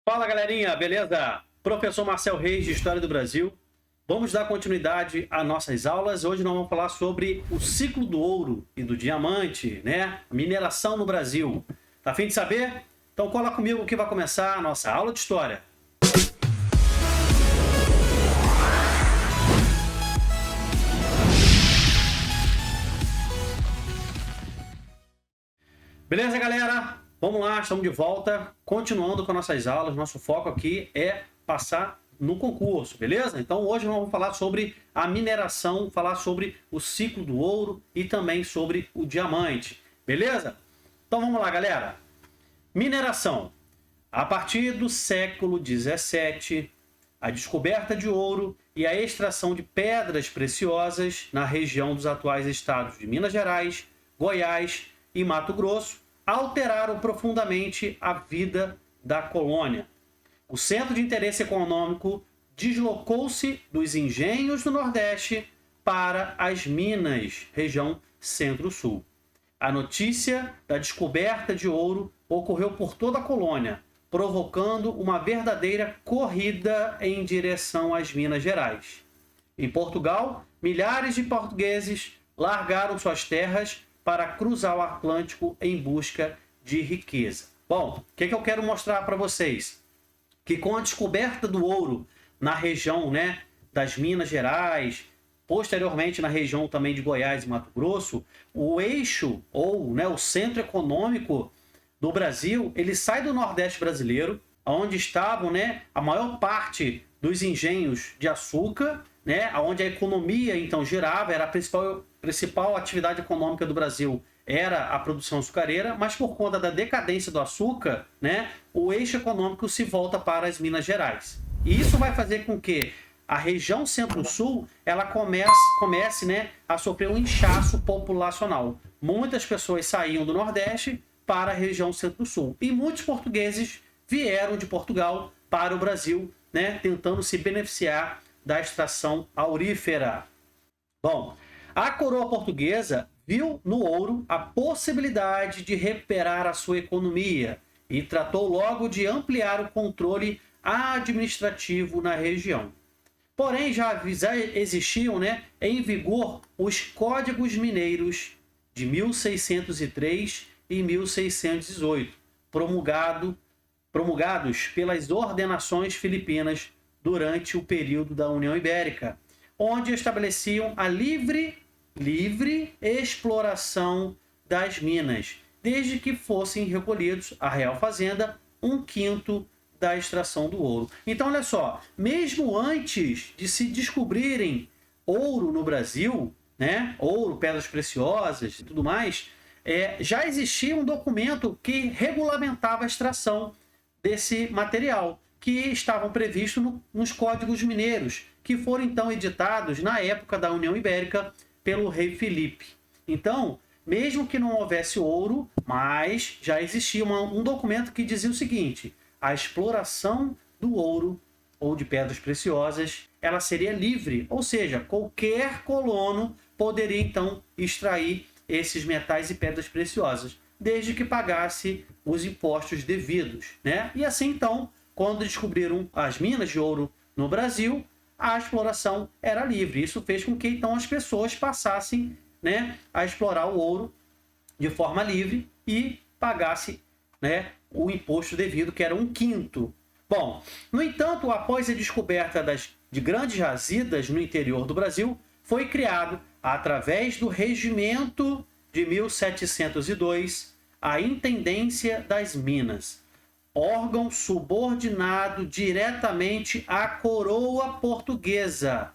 Fala galerinha, beleza? Professor Marcel Reis de História do Brasil. Vamos dar continuidade às nossas aulas. Hoje nós vamos falar sobre o ciclo do ouro e do diamante, né? A mineração no Brasil. Tá a fim de saber? Então cola comigo que vai começar a nossa aula de História. Beleza, galera? Vamos lá, estamos de volta, continuando com nossas aulas. Nosso foco aqui é passar no concurso, beleza? Então hoje nós vamos falar sobre a mineração, falar sobre o ciclo do ouro e também sobre o diamante, beleza? Então vamos lá, galera. Mineração. A partir do século 17, a descoberta de ouro e a extração de pedras preciosas na região dos atuais estados de Minas Gerais, Goiás e Mato Grosso alteraram profundamente a vida da colônia. O centro de interesse econômico deslocou-se dos engenhos do Nordeste para as Minas, região Centro-Sul. A notícia da descoberta de ouro ocorreu por toda a colônia, provocando uma verdadeira corrida em direção às Minas Gerais. Em Portugal, milhares de portugueses largaram suas terras para cruzar o Atlântico em busca de riqueza. Bom, o que eu quero mostrar para vocês? Que com a descoberta do ouro na região, né, das Minas Gerais, posteriormente na região também de Goiás e Mato Grosso, o eixo ou, né, o centro econômico do Brasil, ele sai do Nordeste brasileiro, onde estavam, né, a maior parte dos engenhos de açúcar, né, onde a economia então girava, era a principal atividade econômica do Brasil era a produção açucareira, mas por conta da decadência do açúcar, né, o eixo econômico se volta para as Minas Gerais. E isso vai fazer com que a região Centro-Sul ela comece, né, a sofrer um inchaço populacional. Muitas pessoas saíam do Nordeste para a região Centro-Sul e muitos portugueses vieram de Portugal para o Brasil, né, tentando se beneficiar da extração aurífera. Bom, a coroa portuguesa viu no ouro a possibilidade de recuperar a sua economia e tratou logo de ampliar o controle administrativo na região. Porém, já existiam, né, em vigor os Códigos Mineiros de 1603 e 1618, promulgados pelas ordenações filipinas durante o período da União Ibérica, onde estabeleciam a livre exploração das minas, desde que fossem recolhidos à Real Fazenda 1/5 da extração do ouro. Então, olha só, mesmo antes de se descobrirem ouro no Brasil, né, ouro, pedras preciosas e tudo mais, já existia um documento que regulamentava a extração desse material, que estavam previstos nos Códigos Mineiros, que foram então editados na época da União Ibérica pelo rei Filipe. Então, mesmo que não houvesse ouro, mas já existia um documento que dizia o seguinte: a exploração do ouro ou de pedras preciosas, ela seria livre, ou seja, qualquer colono poderia então extrair esses metais e pedras preciosas, desde que pagasse os impostos devidos, né? E assim então, quando descobriram as minas de ouro no Brasil, a exploração era livre. Isso fez com que então as pessoas passassem, né, a explorar o ouro de forma livre e pagasse, né, o imposto devido, que era 1/5. Bom, no entanto, após a descoberta de grandes jazidas no interior do Brasil, foi criado, através do Regimento de 1702, a Intendência das Minas, órgão subordinado diretamente à coroa portuguesa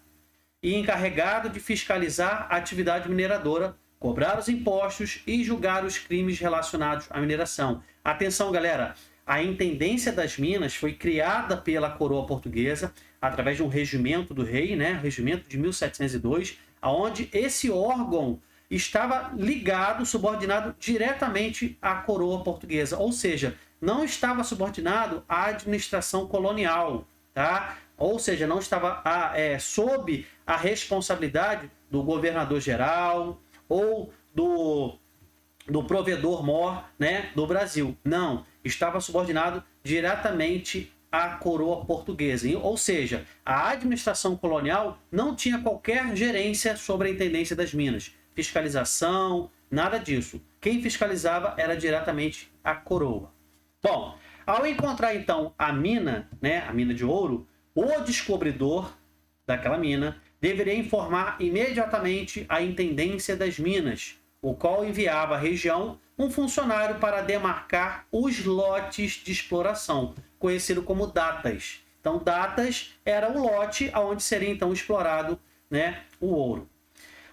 e encarregado de fiscalizar a atividade mineradora, cobrar os impostos e julgar os crimes relacionados à mineração. Atenção, galera! A Intendência das Minas foi criada pela coroa portuguesa através de um regimento do rei, né? Regimento de 1702, onde esse órgão estava ligado, subordinado diretamente à coroa portuguesa, ou seja, não estava subordinado à administração colonial, tá? Ou seja, não estava sob a responsabilidade do governador-geral ou do provedor-mor, né, do Brasil. Não, estava subordinado diretamente à coroa portuguesa. Ou seja, a administração colonial não tinha qualquer gerência sobre a intendência das minas, fiscalização, nada disso. Quem fiscalizava era diretamente a coroa. Bom, ao encontrar então a mina, né, a mina de ouro, o descobridor daquela mina deveria informar imediatamente a intendência das minas, o qual enviava à região um funcionário para demarcar os lotes de exploração, conhecido como datas. Então, datas era o lote onde seria então explorado, né, o ouro.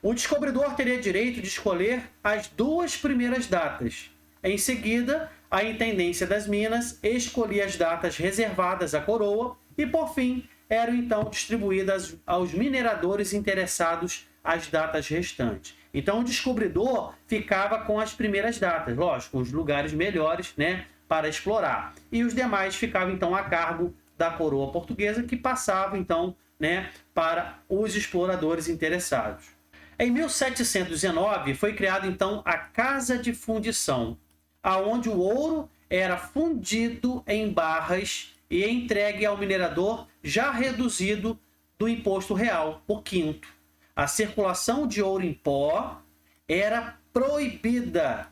O descobridor teria direito de escolher as 2 primeiras datas. Em seguida, a intendência das minas escolhia as datas reservadas à coroa e, por fim, eram então distribuídas aos mineradores interessados as datas restantes. Então, o descobridor ficava com as primeiras datas, lógico, os lugares melhores, né, para explorar. E os demais ficavam então a cargo da coroa portuguesa, que passava então, né, para os exploradores interessados. Em 1719 foi criada então a Casa de Fundição, aonde o ouro era fundido em barras e entregue ao minerador já reduzido do imposto real, o quinto. A circulação de ouro em pó era proibida,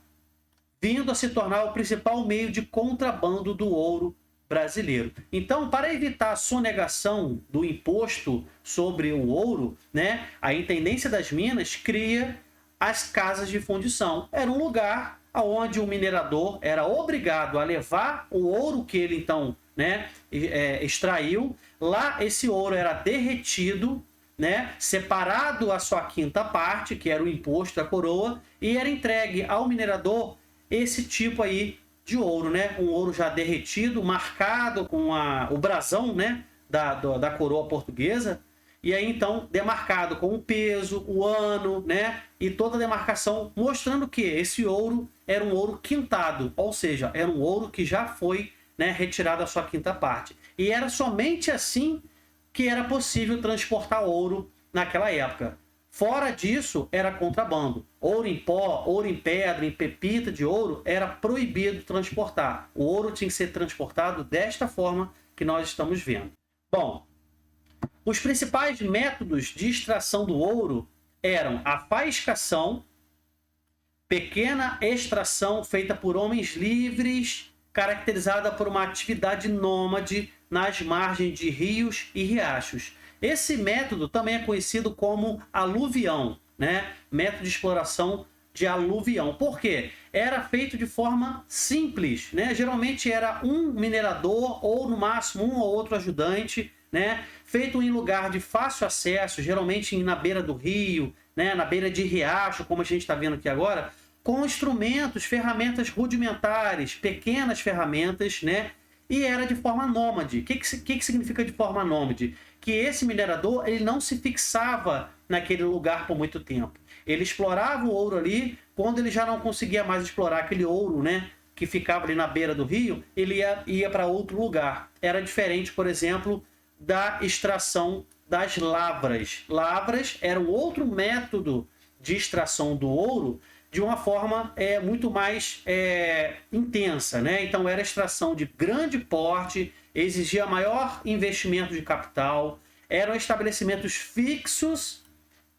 vindo a se tornar o principal meio de contrabando do ouro brasileiro. Então, para evitar a sonegação do imposto sobre o ouro, né, a Intendência das Minas cria as casas de fundição. Era um lugar onde o minerador era obrigado a levar o ouro que ele então, né, extraiu. Lá esse ouro era derretido, né, separado a sua quinta parte, que era o imposto da coroa, e era entregue ao minerador esse tipo aí de ouro, né, um ouro já derretido, marcado com o brasão, né, da coroa portuguesa, e aí então demarcado com o peso, o ano, né, e toda a demarcação mostrando que esse ouro era um ouro quintado, ou seja, era um ouro que já foi, né, retirado a sua quinta parte. E era somente assim que era possível transportar ouro naquela época. Fora disso, era contrabando. Ouro em pó, ouro em pedra, em pepita de ouro, era proibido transportar. O ouro tinha que ser transportado desta forma que nós estamos vendo. Bom, os principais métodos de extração do ouro eram a faiscação, pequena extração feita por homens livres, caracterizada por uma atividade nômade nas margens de rios e riachos. Esse método também é conhecido como aluvião, né? Método de exploração de aluvião. Por quê? Era feito de forma simples, né? Geralmente era um minerador ou no máximo um ou outro ajudante, né? Feito em lugar de fácil acesso, geralmente na beira do rio, né? Na beira de riacho, como a gente está vendo aqui agora, com instrumentos, ferramentas rudimentares, pequenas ferramentas, né? E era de forma nômade. O que significa de forma nômade? Que esse minerador ele não se fixava naquele lugar por muito tempo. Ele explorava o ouro ali, quando ele já não conseguia mais explorar aquele ouro, né, que ficava ali na beira do rio, ele ia para outro lugar. Era diferente, por exemplo, da extração das lavras. Lavras era um outro método de extração do ouro, de uma forma muito mais intensa, né? Então era extração de grande porte, exigia maior investimento de capital, eram estabelecimentos fixos,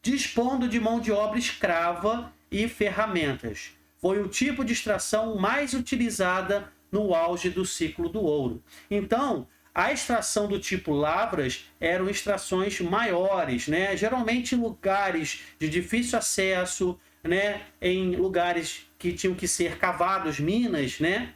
dispondo de mão de obra escrava e ferramentas. Foi o tipo de extração mais utilizada no auge do ciclo do ouro. Então, a extração do tipo lavras eram extrações maiores, né? Geralmente em lugares de difícil acesso, né, em lugares que tinham que ser cavados, minas, né,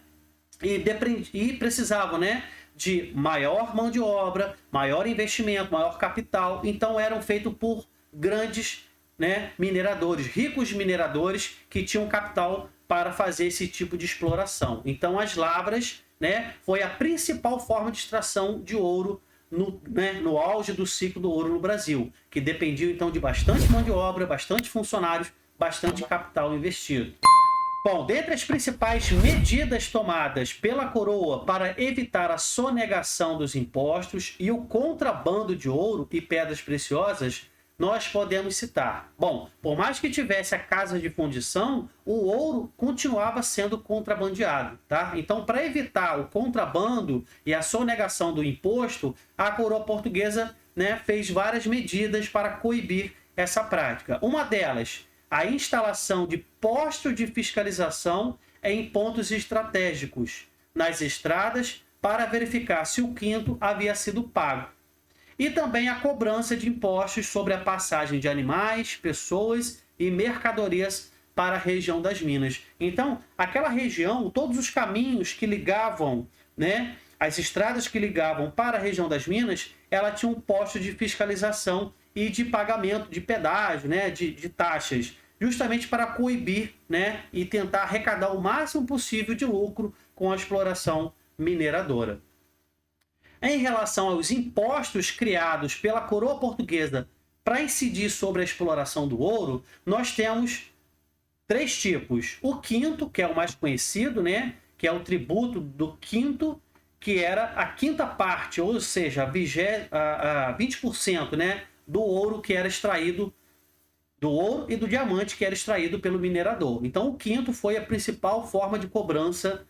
e precisavam, né, de maior mão de obra, maior investimento, maior capital. Então eram feitos por grandes, né, mineradores, ricos mineradores que tinham capital para fazer esse tipo de exploração. Então as lavras, né, foi a principal forma de extração de ouro no auge do ciclo do ouro no Brasil, que dependia então de bastante mão de obra, bastante funcionários, bastante capital investido. Bom, dentre as principais medidas tomadas pela coroa para evitar a sonegação dos impostos e o contrabando de ouro e pedras preciosas, nós podemos citar? Bom, por mais que tivesse a casa de fundição, o ouro continuava sendo contrabandeado, tá? Então, para evitar o contrabando e a sonegação do imposto, a coroa portuguesa, né, fez várias medidas para coibir essa prática. Uma delas, a instalação de postos de fiscalização em pontos estratégicos nas estradas para verificar se o quinto havia sido pago. E também a cobrança de impostos sobre a passagem de animais, pessoas e mercadorias para a região das minas. Então, aquela região, todos os caminhos que ligavam, né, as estradas que ligavam para a região das minas, ela tinha um posto de fiscalização e de pagamento de pedágio, né, de taxas, justamente para coibir, né, e tentar arrecadar o máximo possível de lucro com a exploração mineradora. Em relação aos impostos criados pela coroa portuguesa para incidir sobre a exploração do ouro, nós temos 3 tipos. O quinto, que é o mais conhecido, né, que é o tributo do quinto, que era a quinta parte, ou seja, a 20%, né, do ouro que era extraído, do ouro e do diamante que era extraído pelo minerador. Então, o quinto foi a principal forma de cobrança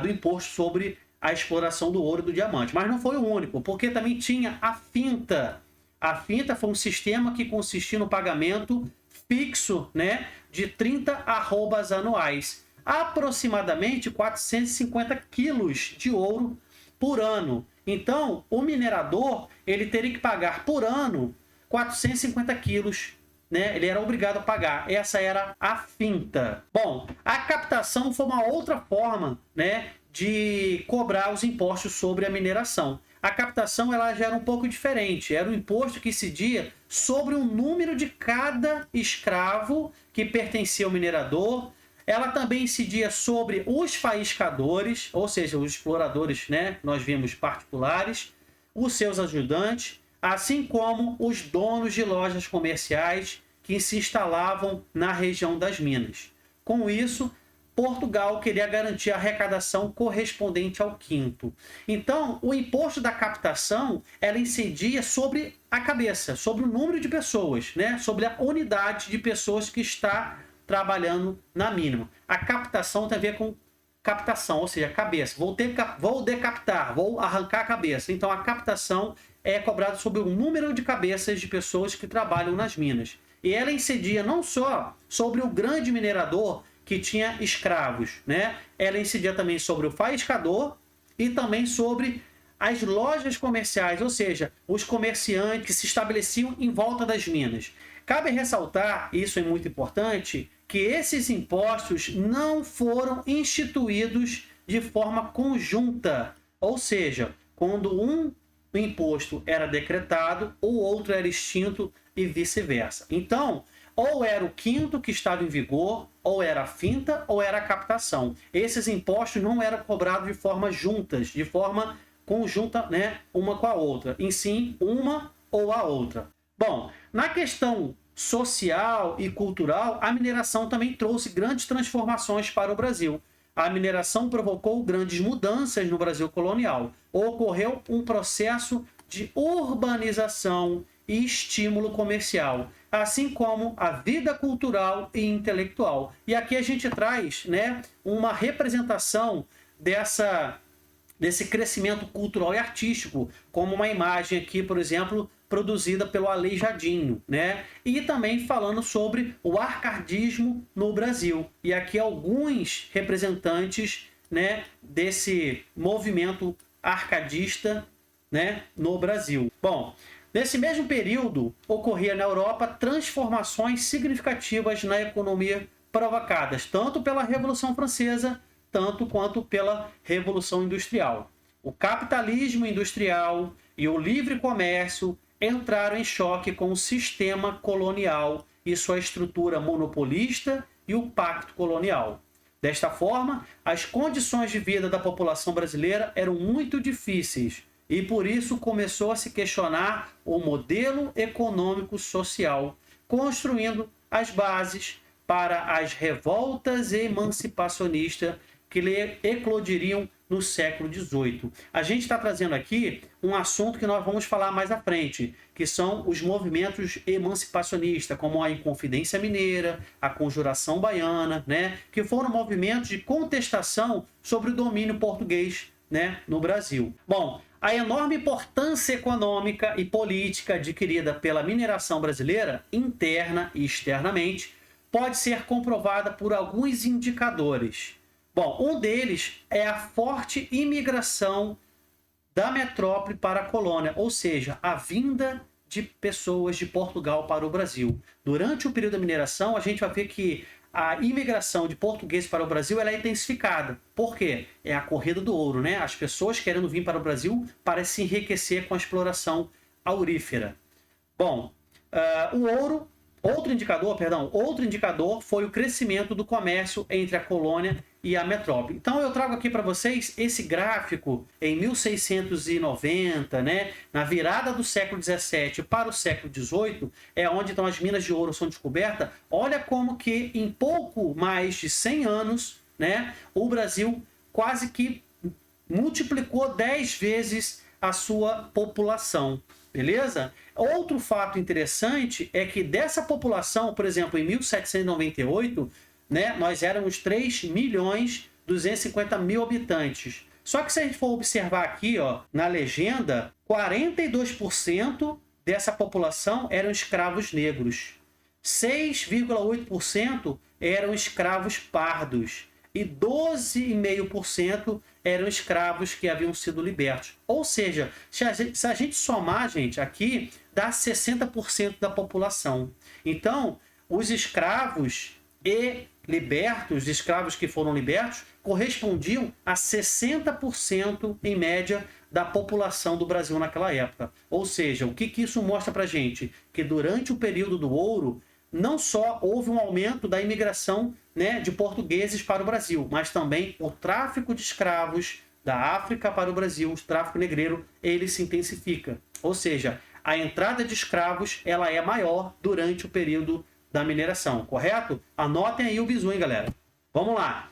do imposto sobre a exploração do ouro e do diamante. Mas não foi o único, porque também tinha a finta. A finta foi um sistema que consistia no pagamento fixo, né, de 30 arrobas anuais, aproximadamente 450 quilos de ouro por ano. Então, o minerador ele teria que pagar por ano 450 quilos, né? Ele era obrigado a pagar. Essa era a finta. Bom, a captação foi uma outra forma, né, de cobrar os impostos sobre a mineração. A captação ela já era um pouco diferente. Era um imposto que incidia sobre o número de cada escravo que pertencia ao minerador. Ela também incidia sobre os faiscadores, ou seja, os exploradores, né, nós vimos particulares, os seus ajudantes, assim como os donos de lojas comerciais que se instalavam na região das minas. Com isso, Portugal queria garantir a arrecadação correspondente ao quinto. Então, o imposto da captação ela incidia sobre a cabeça, sobre o número de pessoas, né? Sobre a unidade de pessoas que está trabalhando na mina. A captação tem a ver com captação, ou seja, cabeça. Vou decapitar, vou arrancar a cabeça. Então, a captação é cobrada sobre o número de cabeças de pessoas que trabalham nas minas. E ela incidia não só sobre o grande minerador que tinha escravos, né? Ela incidia também sobre o faiscador e também sobre as lojas comerciais, ou seja, os comerciantes que se estabeleciam em volta das minas. Cabe ressaltar, isso é muito importante, que esses impostos não foram instituídos de forma conjunta, ou seja, quando um imposto era decretado, o outro era extinto e vice-versa. Então, ou era o quinto que estava em vigor, ou era a finta, ou era a captação. Esses impostos não eram cobrados de forma juntas, de forma conjunta, né, uma com a outra, em sim, uma ou a outra. Bom, na questão social e cultural, a mineração também trouxe grandes transformações para o Brasil. A mineração provocou grandes mudanças no Brasil colonial. Ocorreu um processo de urbanização e estímulo comercial, assim como a vida cultural e intelectual. E aqui a gente traz, né, uma representação desse crescimento cultural e artístico, como uma imagem aqui, por exemplo, produzida pelo Aleijadinho, né? E também falando sobre o arcadismo no Brasil. E aqui alguns representantes, né, desse movimento arcadista, né, no Brasil. Bom, nesse mesmo período, ocorria na Europa transformações significativas na economia provocadas tanto pela Revolução Francesa, tanto quanto pela Revolução Industrial. O capitalismo industrial e o livre comércio entraram em choque com o sistema colonial e sua estrutura monopolista e o pacto colonial. Desta forma, as condições de vida da população brasileira eram muito difíceis e por isso começou a se questionar o modelo econômico social, construindo as bases para as revoltas emancipacionistas que eclodiriam no século XVIII. A gente está trazendo aqui um assunto que nós vamos falar mais à frente, que são os movimentos emancipacionistas, como a Inconfidência Mineira, a Conjuração Baiana, né? Que foram movimentos de contestação sobre o domínio português, né, no Brasil. Bom, a enorme importância econômica e política adquirida pela mineração brasileira, interna e externamente, pode ser comprovada por alguns indicadores. Bom, um deles é a forte imigração da metrópole para a colônia, ou seja, a vinda de pessoas de Portugal para o Brasil. Durante o período da mineração, a gente vai ver que a imigração de portugueses para o Brasil ela é intensificada. Por quê? É a corrida do ouro, né? As pessoas querendo vir para o Brasil para se enriquecer com a exploração aurífera. Bom, outro indicador foi o crescimento do comércio entre a colônia e a metrópole. Então eu trago aqui para vocês esse gráfico em 1690, né, na virada do século 17 para o século 18, é onde então as minas de ouro são descobertas. Olha como que em pouco mais de 100 anos, né, o Brasil quase que multiplicou 10 vezes a sua população. Beleza? Outro fato interessante é que dessa população, por exemplo, em 1798, né, nós éramos 3.250.000 habitantes. Só que se a gente for observar aqui, ó, na legenda, 42% dessa população eram escravos negros. 6,8% eram escravos pardos. E 12,5% eram escravos que haviam sido libertos. Ou seja, se a gente somar, gente, aqui, dá 60% da população. Então, os escravos e libertos, os escravos que foram libertos, correspondiam a 60% em média da população do Brasil naquela época. Ou seja, o que isso mostra pra gente? Que durante o período do ouro, não só houve um aumento da imigração, né, de portugueses para o Brasil, mas também o tráfico de escravos da África para o Brasil, o tráfico negreiro, ele se intensifica. Ou seja, a entrada de escravos ela é maior durante o período da mineração, correto? Anotem aí o bizu, hein, galera? Vamos lá.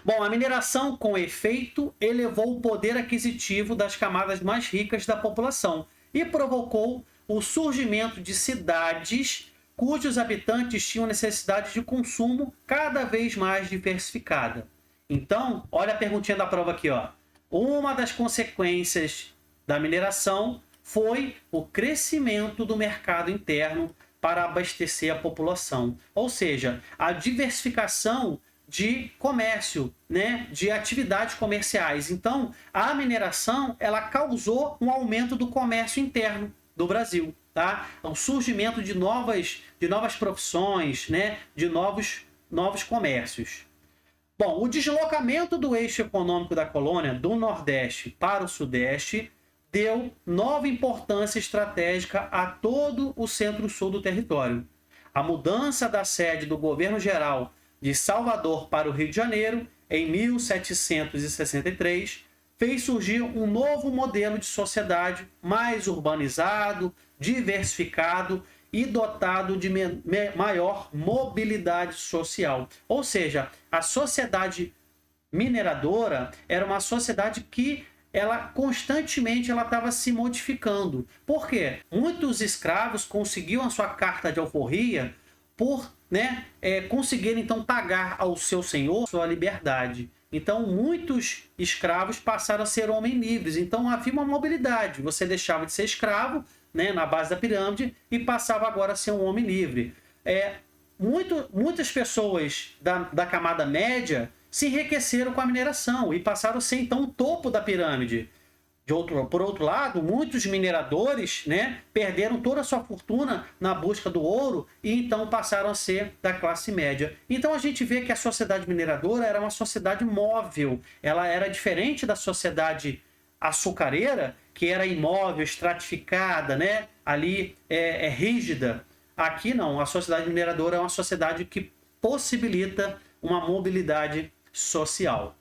Bom, a mineração, com efeito, elevou o poder aquisitivo das camadas mais ricas da população e provocou o surgimento de cidades cujos habitantes tinham necessidade de consumo cada vez mais diversificada. Então, olha a perguntinha da prova aqui, ó. Uma das consequências da mineração foi o crescimento do mercado interno para abastecer a população. Ou seja, a diversificação de comércio, né, de atividades comerciais. Então, a mineração ela causou um aumento do comércio interno do Brasil. Tá? O surgimento de novas profissões, né? De novos comércios. Bom, o deslocamento do eixo econômico da colônia do Nordeste para o Sudeste deu nova importância estratégica a todo o centro-sul do território. A mudança da sede do governo geral de Salvador para o Rio de Janeiro, em 1763, fez surgir um novo modelo de sociedade mais urbanizado, diversificado e dotado de maior mobilidade social. Ou seja, a sociedade mineradora era uma sociedade que ela constantemente estava se modificando. Por quê? Muitos escravos conseguiam a sua carta de alforria por conseguirem então pagar ao seu senhor sua liberdade. Então, muitos escravos passaram a ser homens livres. Então, havia uma mobilidade. Você deixava de ser escravo, né, na base da pirâmide e passava agora a ser um homem livre. Muitas pessoas da camada média se enriqueceram com a mineração e passaram a ser, então, o topo da pirâmide. Por outro lado, muitos mineradores, né, perderam toda a sua fortuna na busca do ouro e então passaram a ser da classe média. Então a gente vê que a sociedade mineradora era uma sociedade móvel, ela era diferente da sociedade açucareira, que era imóvel, estratificada, né, ali rígida. Aqui não, a sociedade mineradora é uma sociedade que possibilita uma mobilidade social.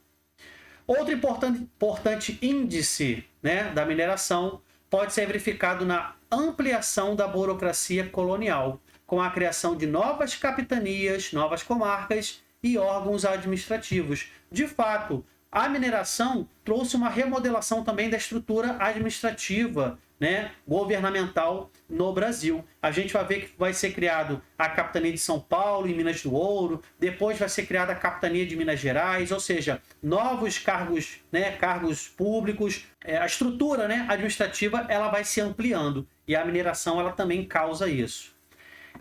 Outro importante índice, né, da mineração pode ser verificado na ampliação da burocracia colonial, com a criação de novas capitanias, novas comarcas e órgãos administrativos. De fato, a mineração trouxe uma remodelação também da estrutura administrativa, né, governamental no Brasil. A gente vai ver que vai ser criado a Capitania de São Paulo em Minas do Ouro, depois vai ser criada a Capitania de Minas Gerais, ou seja, novos cargos, né, cargos públicos, a estrutura, né, administrativa ela vai se ampliando e a mineração ela também causa isso.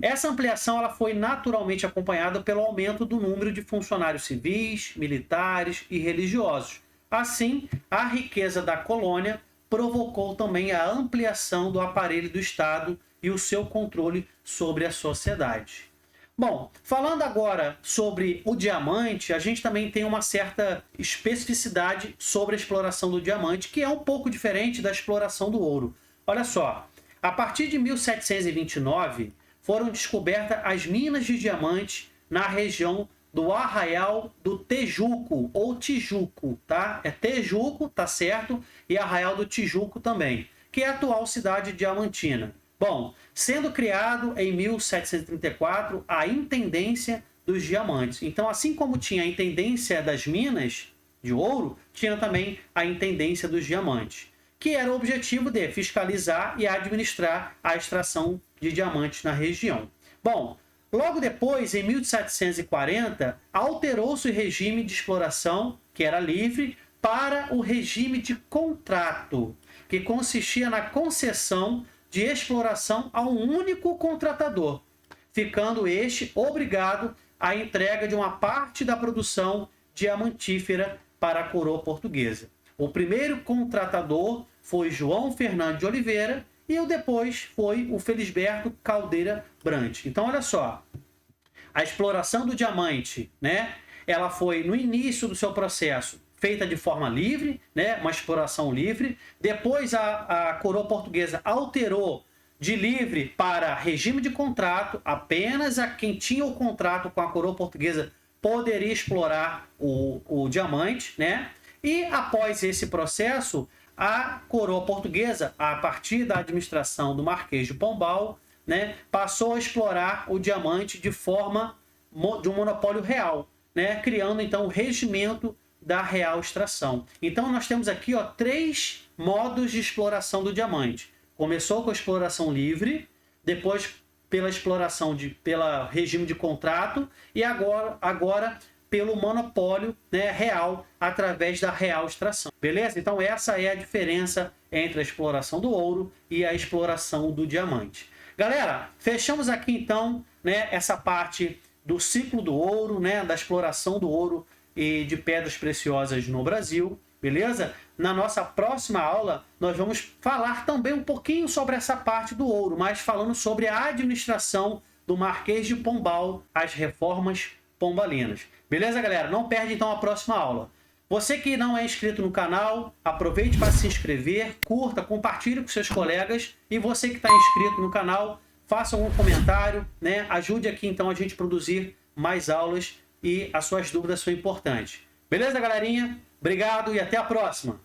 Essa ampliação ela foi naturalmente acompanhada pelo aumento do número de funcionários civis, militares e religiosos. Assim, a riqueza da colônia provocou também a ampliação do aparelho do Estado e o seu controle sobre a sociedade. Bom, falando agora sobre o diamante, a gente também tem uma certa especificidade sobre a exploração do diamante, que é um pouco diferente da exploração do ouro. Olha só, a partir de 1729, foram descobertas as minas de diamante na região do Arraial do Tejuco, ou Tijuco, tá? É Tejuco, tá certo? E Arraial do Tijuco também, que é a atual cidade diamantina. Bom, sendo criado em 1734 a Intendência dos Diamantes. Então, assim como tinha a Intendência das Minas de Ouro, tinha também a Intendência dos Diamantes, que era o objetivo de fiscalizar e administrar a extração de diamantes na região. Bom, logo depois, em 1740, alterou-se o regime de exploração, que era livre, para o regime de contrato, que consistia na concessão de exploração a um único contratador, ficando este obrigado à entrega de uma parte da produção diamantífera para a coroa portuguesa. O primeiro contratador foi João Fernando de Oliveira, e o depois foi o Felisberto Caldeira Brant. Então, olha só, a exploração do diamante, né, ela foi, no início do seu processo, feita de forma livre, né, uma exploração livre. Depois, a coroa portuguesa alterou de livre para regime de contrato. Apenas a quem tinha o contrato com a coroa portuguesa poderia explorar o diamante, né? E após esse processo, a coroa portuguesa, a partir da administração do Marquês de Pombal, né, passou a explorar o diamante de forma de um monopólio real, né, criando então o regimento da real extração. Então nós temos aqui, ó, 3 modos de exploração do diamante. Começou com a exploração livre, depois pela exploração pela regime de contrato e agora pelo monopólio, né, real, através da real extração. Beleza? Então essa é a diferença entre a exploração do ouro e a exploração do diamante. Galera, fechamos aqui então, né, essa parte do ciclo do ouro, né, da exploração do ouro e de pedras preciosas no Brasil. Beleza? Na nossa próxima aula, nós vamos falar também um pouquinho sobre essa parte do ouro, mas falando sobre a administração do Marquês de Pombal, as reformas pombalinas. Beleza, galera? Não perde então a próxima aula. Você que não é inscrito no canal, aproveite para se inscrever, curta, compartilhe com seus colegas. E você que está inscrito no canal, faça algum comentário, né? Ajude aqui então a gente produzir mais aulas e as suas dúvidas são importantes. Beleza, galerinha? Obrigado e até a próxima!